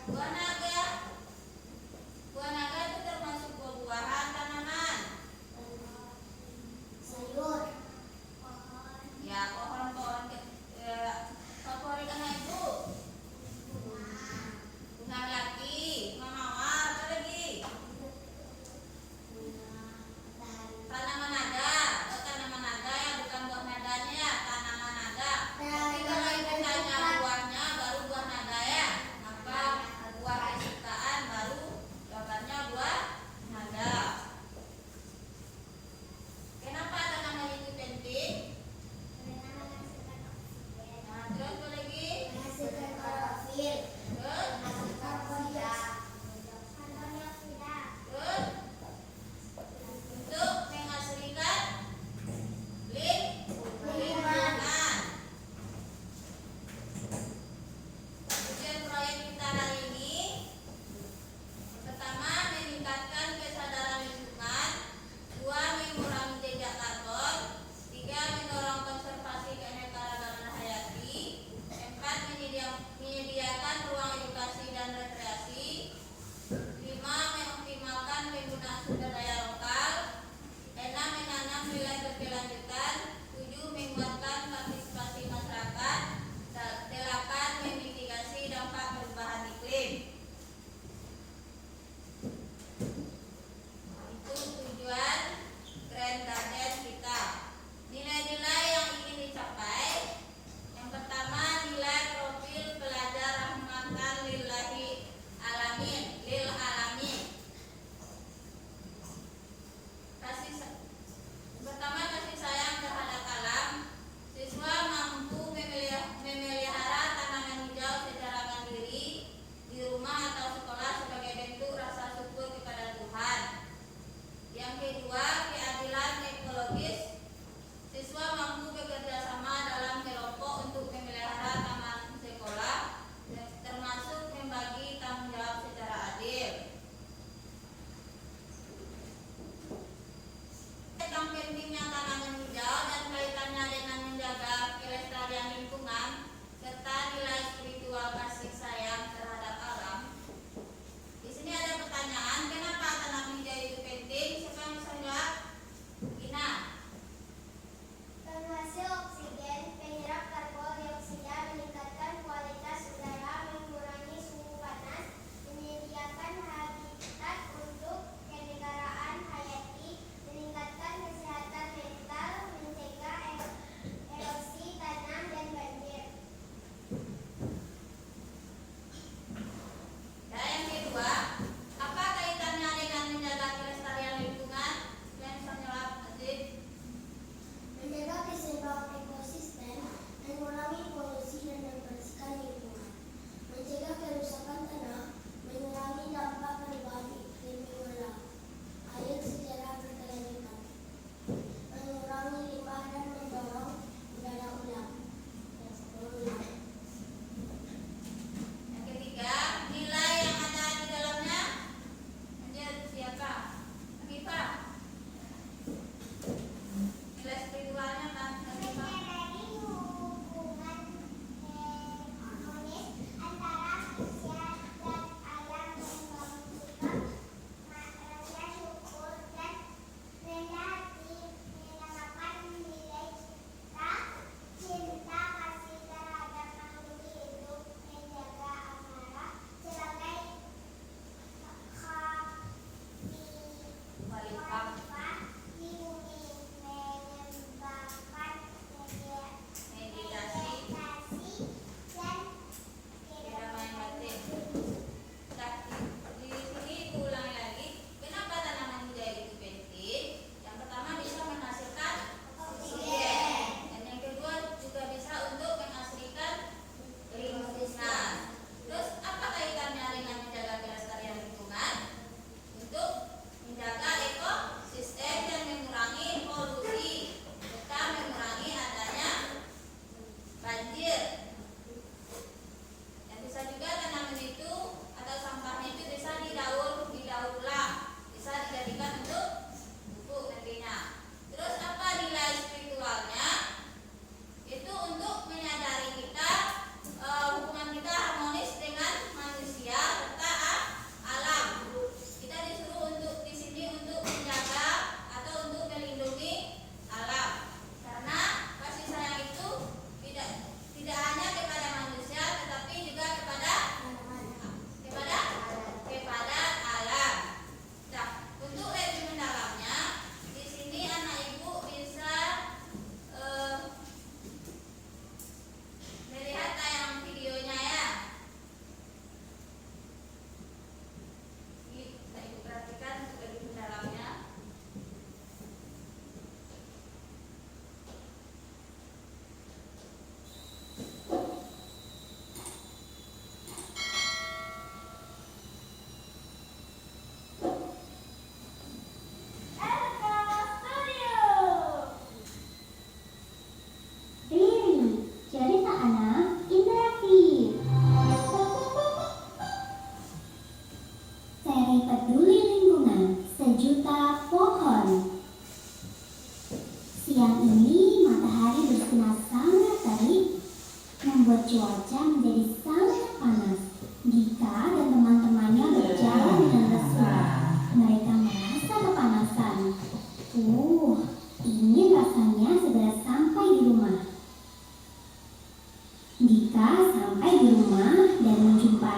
Buah naga. Buah naga itu termasuk buah-buahan, tanaman. Sayur. Ya, pohon-pohon favorit anak ibu. Bunga melati, bunga mawar, apa lagi? Tanaman naga. Oh, tanaman naga ya, bukan buah naganya ya, tanaman naga. Tapi kalau ibu tanya buahnya, baru buah naga ya. Apa? Buah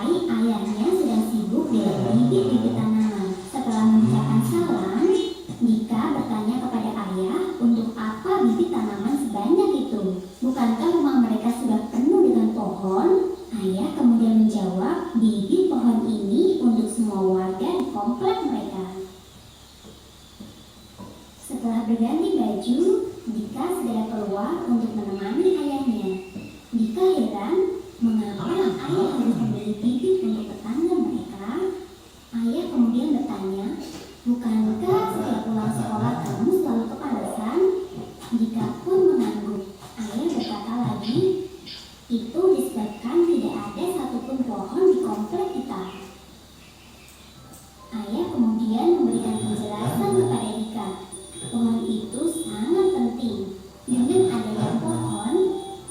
menjumpai ayahnya sedang sibuk dengan bibit-bibit tanaman. Setelah mengucapkan salam, Dika bertanya kepada ayah untuk apa bibit tanaman sebanyak itu. Bukankah rumah mereka sudah penuh dengan pohon? Ayah kemudian menjawab, bibit pohon ini untuk semua warga di komplek mereka. Setelah berganti baju, Dika segera keluar untuk menemani ayahnya. Dika heran mengapa ayah harus membeli bibit untuk tetangga mereka. Ayah kemudian bertanya, bukankah setiap pulang sekolah kamu selalu kepanasan? Dika pun mengangguk. Ayah berkata lagi, itu disebabkan tidak ada satupun pohon di komplek kita. Ayah kemudian memberikan penjelasan kepada Dika. Pohon itu sangat penting. Dengan adanya pohon,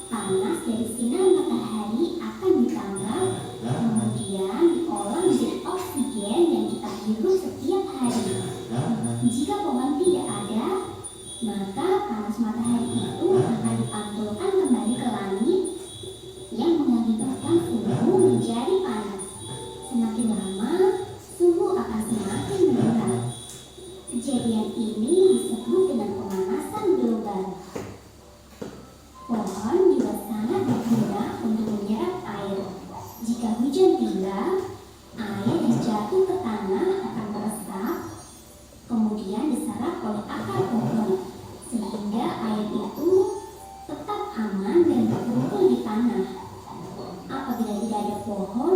panas dari sinar matahari akan ditambah, kemudian diolah menjadi oksigen yang kita hirup setiap hari. Jika pohon tidak ada, maka panas matahari itu akan dipantulkan kembali ke langit yang mengakibatkan suhu menjadi panas. Semakin lama, suhu akan semakin meningkat. Kejadian ini disebut dengan pemanasan global. Pohon juga sangat berguna untuk menyerap air. Jika hujan tiba, air yang jatuh ke tanah akan meresap, kemudian diserap oleh akar pohon, sehingga air itu tetap aman dan berkumpul di tanah. Apabila tidak ada pohon,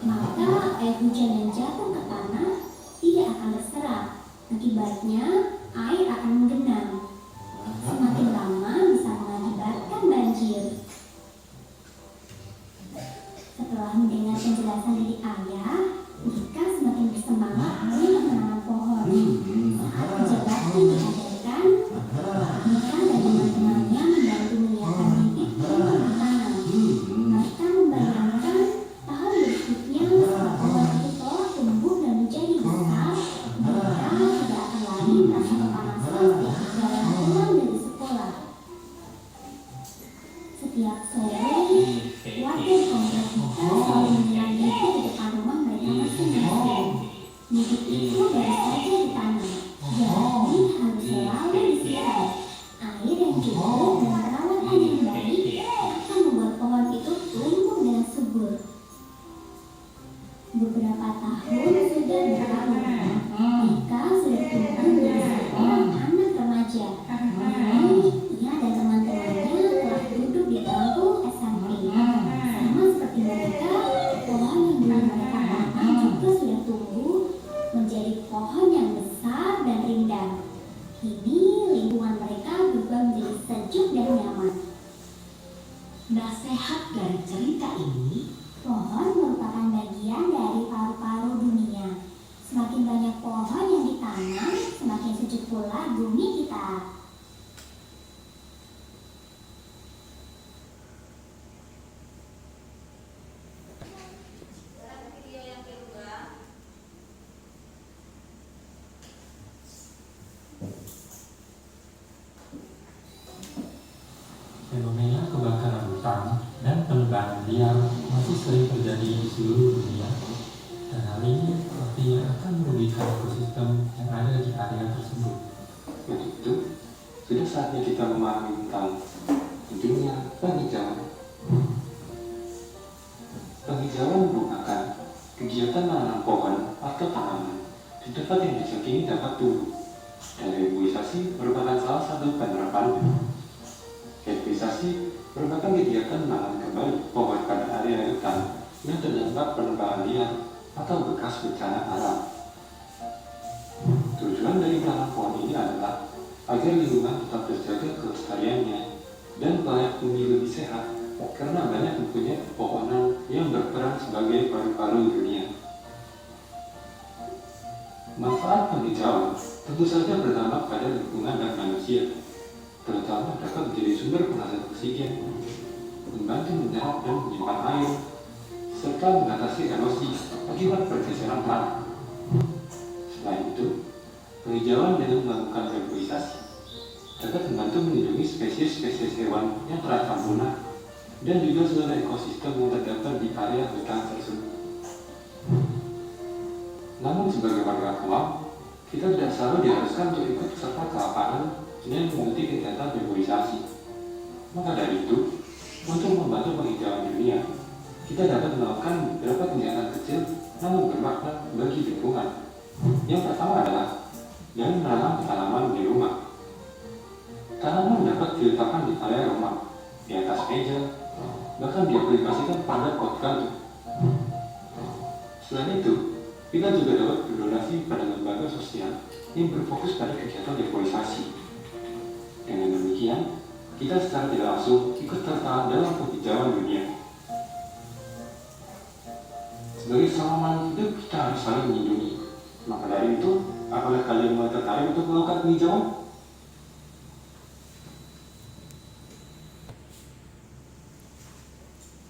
maka air hujan yang jatuh ke tanah tidak akan terserap. Akibatnya, air akan menggenang. Semakin lama bisa mengakibatkan banjir. Setelah mendengar penjelasan dari ayah, Dika semakin bersemangat untuk menanam pohon. Saat kerja bakti diadakan, Dika dan teman-temannya membantu menyiapkan bibit untuk ditanam. Mereka membayangkan tahun berikutnya setelah pohon itu telah tumbuh dan menjadi besar, mereka tidak akan lagi merasa kepanasan setiap berjalan pulang dari sekolah. Setiap sore, warga di komplek Dika selalu menyiram bibit di depan rumah mereka masing-masing. Bibit itu baru saja ditanam, jadi harus selalu disiram. Air yang cukup dan perawatan yang baik akan membuat pohon itu tumbuh dengan subur. Beberapa tahun sudah berlalu. Dika sudah tumbuh menjadi seorang anak remaja. Ia dan teman-temannya telah duduk di bangku SMP. Sama seperti mereka, pohon yang dulu mereka tanam juga sudah tumbuh menjadi pohon yang besar dan rindang. Kini lingkungan mereka berubah menjadi sejuk dan nyaman. Nasihat dari cerita ini, Pohon merupakan bagian dari paru-paru dunia. Semakin banyak pohon yang ditanam, semakin sejuk pula bumi kita. Video yang kedua. Fenomena kebakaran hutan dan penebangan liar masih sering terjadi di seluruh dunia, dan hal ini artinya akan merugikan ekosistem yang ada di area tersebut. Untuk itu, sudah saatnya kita memahami tentang pentingnya penghijauan. Penghijauan merupakan kegiatan menanam pohon atau tanaman di tempat yang diyakini dapat tumbuh, dan reboisasi merupakan salah satu penerapannya. Reboisasi merupakan kegiatan menanam kembali pohon pada area hutan yang terdampak penebangan liar atau bekas bencana alam. Tujuan dari menanam pohon ini adalah agar lingkungan tetap terjaga kelestariannya dan layak bumi lebih sehat, karena banyak mempunyai pepohonan yang berperan sebagai paru-paru dunia. Manfaat penghijauan tentu saja berdampak pada lingkungan dan manusia, terutama dapat menjadi sumber penghasil oksigen, membantu menyerap dan menyimpan air, serta mengatasi erosi akibat pergeseran tanah. Selain itu, penghijauan dengan melakukan reboisasi dapat membantu melindungi spesies-spesies hewan yang terancam punah dan juga seluruh ekosistem yang terdapat di area hutan tersebut. sebagai warga awam, kita tidak selalu diharuskan untuk ikut serta ke lapangan dengan mengikuti kegiatan reboisasi. Maka dari itu, untuk membantu penghijauan dunia, kita dapat melakukan beberapa kegiatan kecil namun bermakna bagi lingkungan. Yang pertama adalah dengan menanam tanaman di rumah. Tanaman dapat diletakkan di area rumah, di atas meja, bahkan diaplikasikan pada pot gantung. Selain itu, kita juga dapat berdonasi pada lembaga sosial yang berfokus pada kegiatan reboisasi. Dengan demikian, kita secara tidak langsung ikut serta dalam penghijauan dunia. Sebagai seorang makhluk hidup, kita harus saling melindungi. Maka dari itu, apakah kalian mulai tertarik untuk melakukan penghijauan?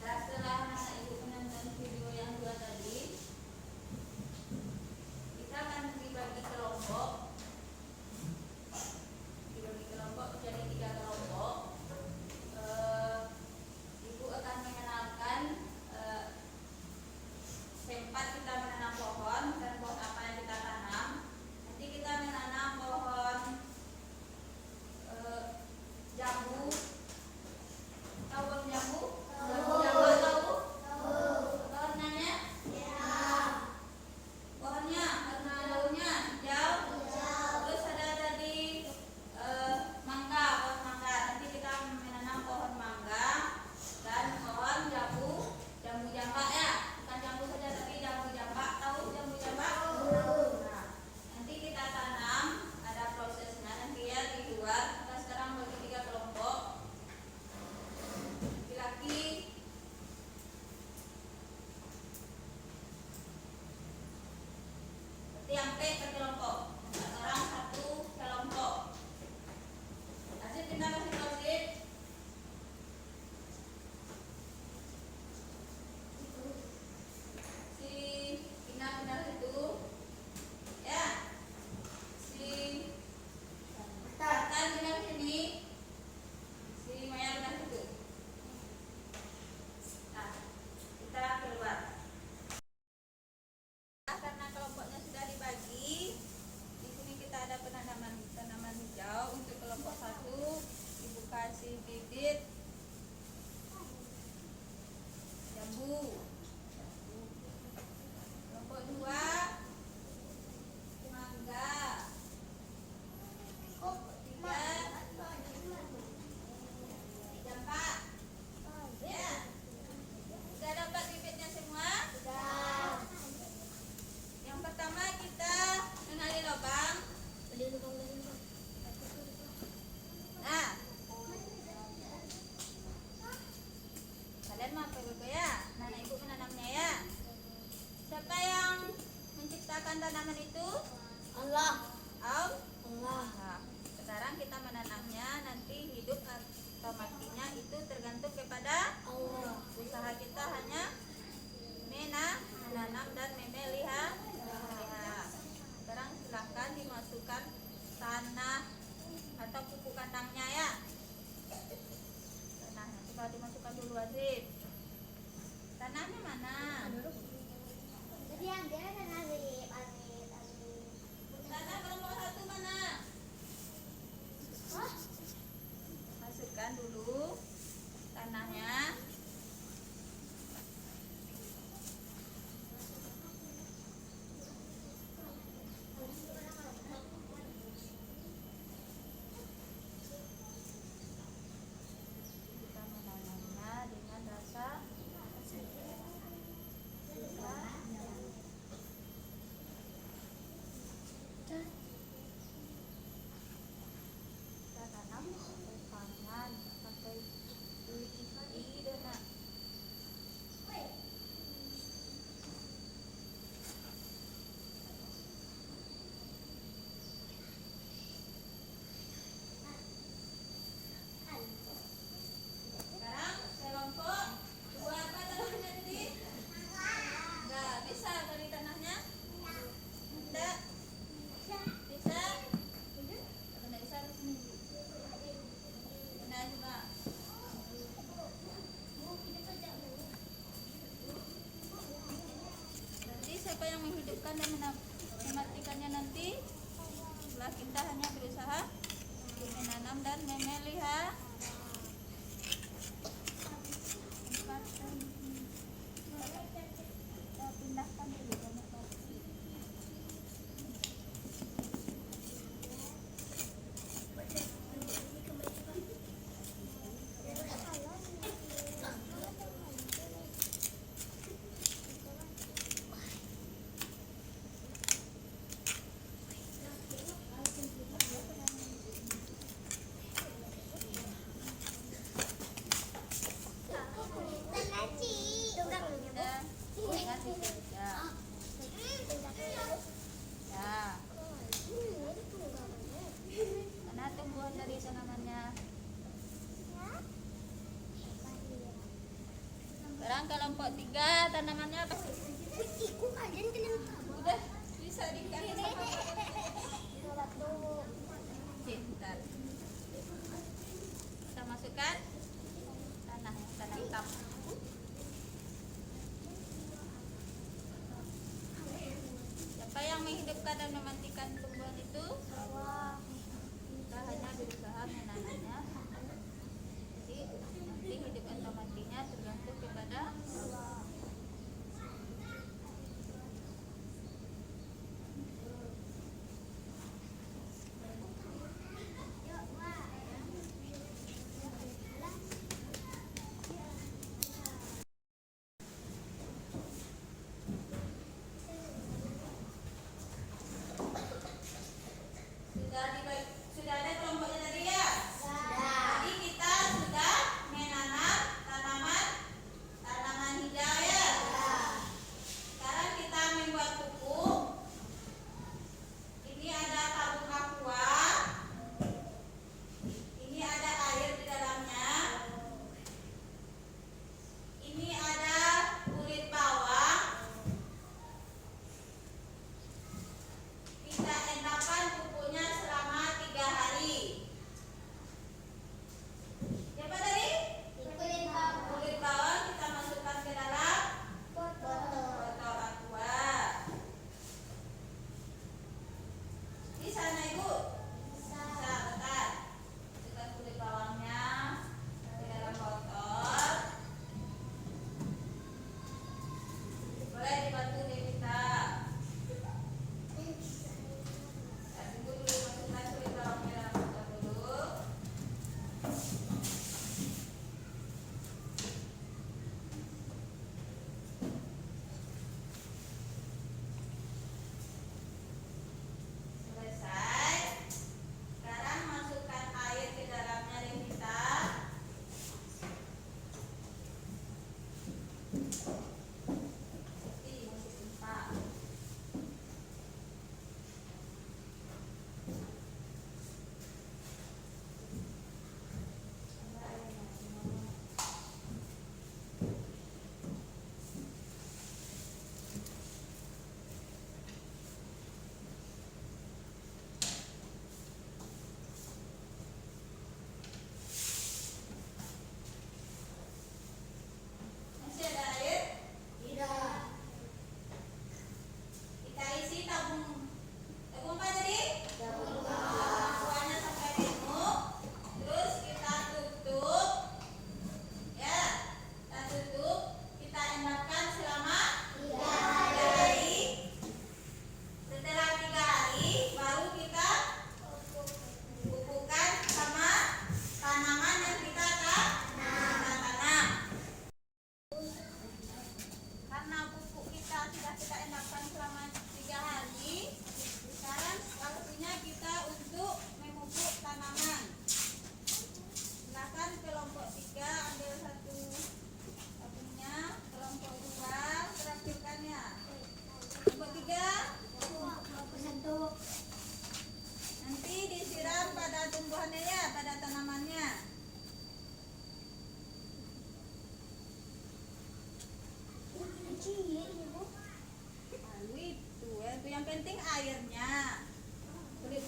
Dan setelah anak ibu menonton video yang dua tadi, kita akan dibagi kelompok. Dibagi kelompok menjadi 3 kelompok. Ibu akan mengenalkan tempat kita menanam pohon dan pohon apa yang kita tanam. Nanti kita menanam pohon jambu. Tahu pohon jambu? Jambu tahu? Pohonnya? Pohonnya karena daunnya hijau. Terus ada tadi mangga, pohon mangga. Nanti kita menanam pohon mangga dan pohon jambu, jambu jambak ya. Bukan jambu saja tapi jambu jambak. Tahu jambu jambak? Nah, nanti kita tanam, ada prosesnya nanti ya di luar. Kita sekarang bagi 3 kelompok. Laki-laki berarti sampai per kelompok. Orang 1 kelompok. Asyik kita kasih tahu sih. Si pindah itu ya. Si Tatan pindah sini. Si Maya pindah situ. Nah, kita keluar. Karena kelompoknya sudah dibagi, di sini kita ada tanaman hijau untuk kelompok 1. Ibu kasih bibit jambu. Kelompok 2 mangga. Kelompok 3 jambak. Ya. Sudah dapat bibitnya semua? Yang pertama kita mengenali lubang. Nah, kalian mau apa ya? Nana ibu menanamnya ya. Siapa yang menciptakan tanaman itu? Allah. Nah, sekarang kita menanamnya, nanti hidup atau matinya itu tergantung kepada Allah. Usaha kita hanya menanam dan memelihara. Sekarang silahkan dimasukkan tanah atau pupuk kandangnya ya. Tanahnya coba dimasukkan dulu Azib. Tanahnya mana? Tanah kelompok 1 mana? Masukkan dulu tanahnya. Kita menanamnya dengan rasa kita tanam pakai tangan, pakai kulit dan sekarang kelompok 2 apa tanahnya tadi? Enggak bisa dari tanahnya? Enggak bisa? Enggak bisa di sini. Nah, coba. Berarti siapa yang menghidupkan dan mematikannya nanti setelah kita hanya berusaha untuk menanam dan memelihara. Kita pindahkan dulu banyak batu. Mana tumbuhan dari tanamannya? Sekarang kelompok 3 tanamannya apa? Udah bisa dikasih sama cinta. Kita masukkan tanah hitam. Siapa yang menghidupkan dan mematikan tumbuhan itu? Kita hanya berusaha menanamnya. Jadi nanti hidup atau matinya tergantung kepada Allah. Sudah ada kelompoknya tadi ya? Tadi kita sudah menanam tanaman hijau ya. Sekarang kita membuat pupuk. Ini ada tabung aqua. Ini ada air di dalamnya. Ini ada kulit bawang. Kita endapkan pupuknya selama 3 hari. Siapa tadi? Kulit bawang kita masukkan ke dalam botol aqua. Bisa na Ibu? Bisa, bentar. Masukkan kulit bawangnya ke dalam botol. Boleh dibantu Devita. Tunggu dulu, masukkan kulit bawangnya dalam botol dulu. Selesai. Sekarang masukkan air ke dalamnya Devita. Masih timpa. Masih ada air? Kita isi tabung apa tadi? Aquanya sampai penuh. Terus kita tutup. Ya, kita tutup. Kita endapkan selama 3 hari. Setelah 3 hari baru kita pupukkan sama tanaman yang kita tanam. Karena pupuk kita sudah kita endapkan selama 3 hari, sekarang waktunya kita untuk memupuk tanaman. Silakan kelompok 3 ambil satu tabungnya, kelompok 2 terakhirkannya. Kelompok 3 nanti disiram pada tumbuhannya ya, pada tanamannya. Itu yang penting airnya. Kulit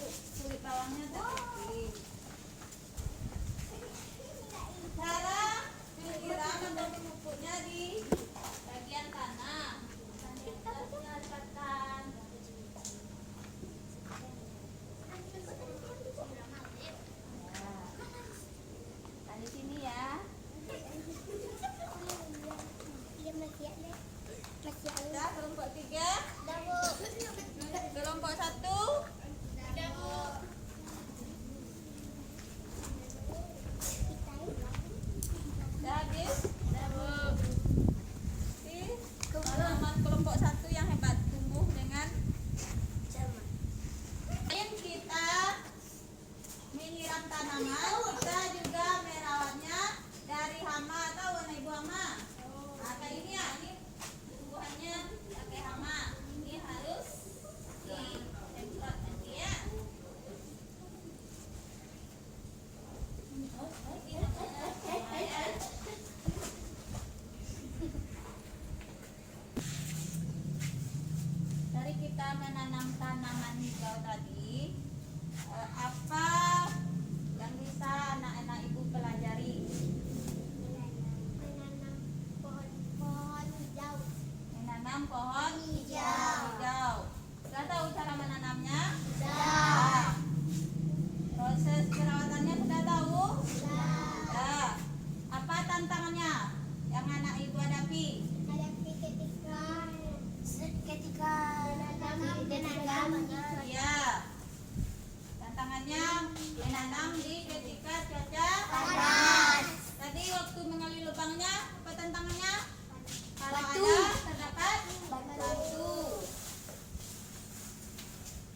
bawangnya terpenting. Cara menyiram atau memupuknya di bagian kanan. Kita tinggal letakkan kita menanam tanaman hijau tadi, apa yang bisa anak-anak ibu pelajari? Menanam pohon hijau. Sudah tahu cara menanamnya? Sudah. Proses perawatannya sudah tahu? Sudah. Apa tantangannya yang anak ibu hadapi? Iya. Tantangannya menanam di ketika cuaca panas. Tadi waktu menggali lubangnya, apa tantangannya? Kalau ada terdapat batu.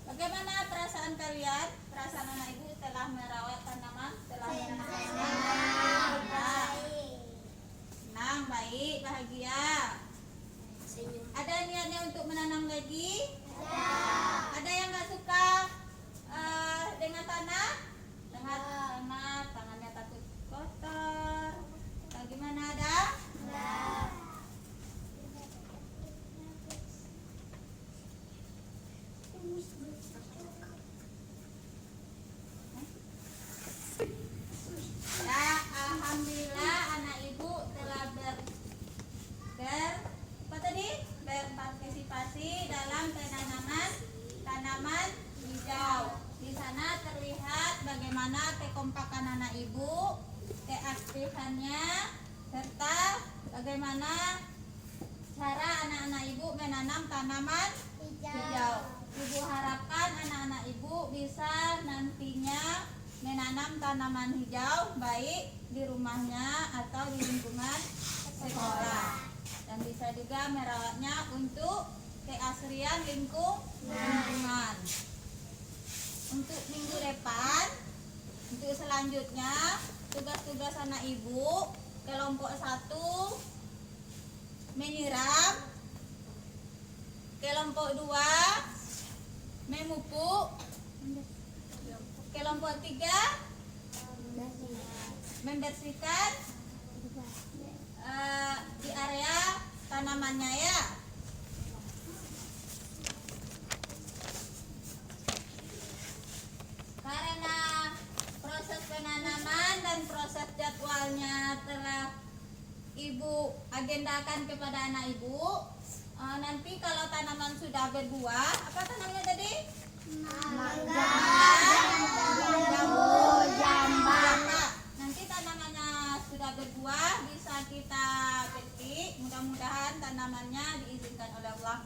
Bagaimana perasaan kalian? Perasaan anak ibu setelah merawat tanaman, setelah menanamnya? Senang, baik, bahagia. Ada niatnya untuk menanam lagi? Ada yang nggak suka dengan tanah? Dengan tanah, tangannya takut kotor. Bagaimana ada? Ya, alhamdulillah anak ibu telah berpartisipasi dalam tanaman hijau. Di sana terlihat bagaimana kekompakan anak ibu, keaktifannya, serta bagaimana cara anak-anak ibu menanam tanaman hijau. Ibu harapkan anak-anak ibu bisa nantinya menanam tanaman hijau baik di rumahnya atau di lingkungan sekolah, dan bisa juga merawatnya untuk keasrian lingkungan. Untuk minggu depan, untuk selanjutnya tugas-tugas anak ibu kelompok 1 menyiram, kelompok 2 memupuk, kelompok 3 membersihkan di area tanamannya ya. Karena proses penanaman dan proses jadwalnya telah ibu agendakan kepada anak ibu, nanti kalau tanaman sudah berbuah, apa tanamannya tadi? Mangga, jambu, nanti tanamannya sudah berbuah bisa kita petik. Mudah-mudahan tanamannya diizinkan oleh Allah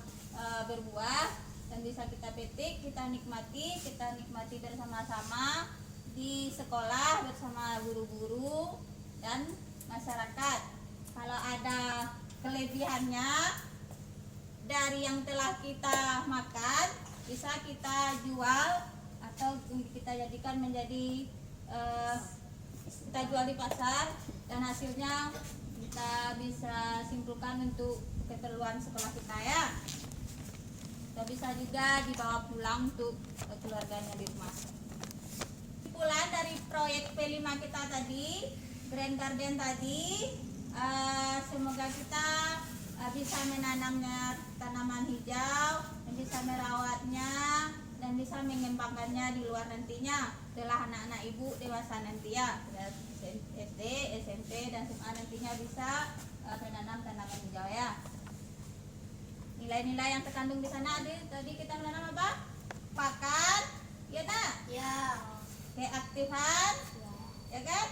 berbuah dan bisa kita petik, kita nikmati bersama-sama di sekolah bersama guru-guru dan masyarakat. Kalau ada kelebihannya dari yang telah kita makan, bisa kita jual atau kita jadikan menjadi kita jual di pasar, dan hasilnya kita bisa simpulkan untuk keperluan sekolah kita ya. Kita bisa juga dibawa pulang untuk keluarganya di rumah. Kesimpulan dari proyek P5 kita tadi, Green Garden tadi, semoga kita bisa menanamnya tanaman hijau, dan bisa merawatnya, dan bisa mengembangkannya di luar nantinya setelah anak-anak ibu dewasa nanti ya, SD, SMP, dan SMA nantinya bisa menanam tanaman hijau ya. Nilai-nilai yang terkandung di sana tadi kita menanam apa? Pakan, ya nak? Ya. Keaktifan, ya kan?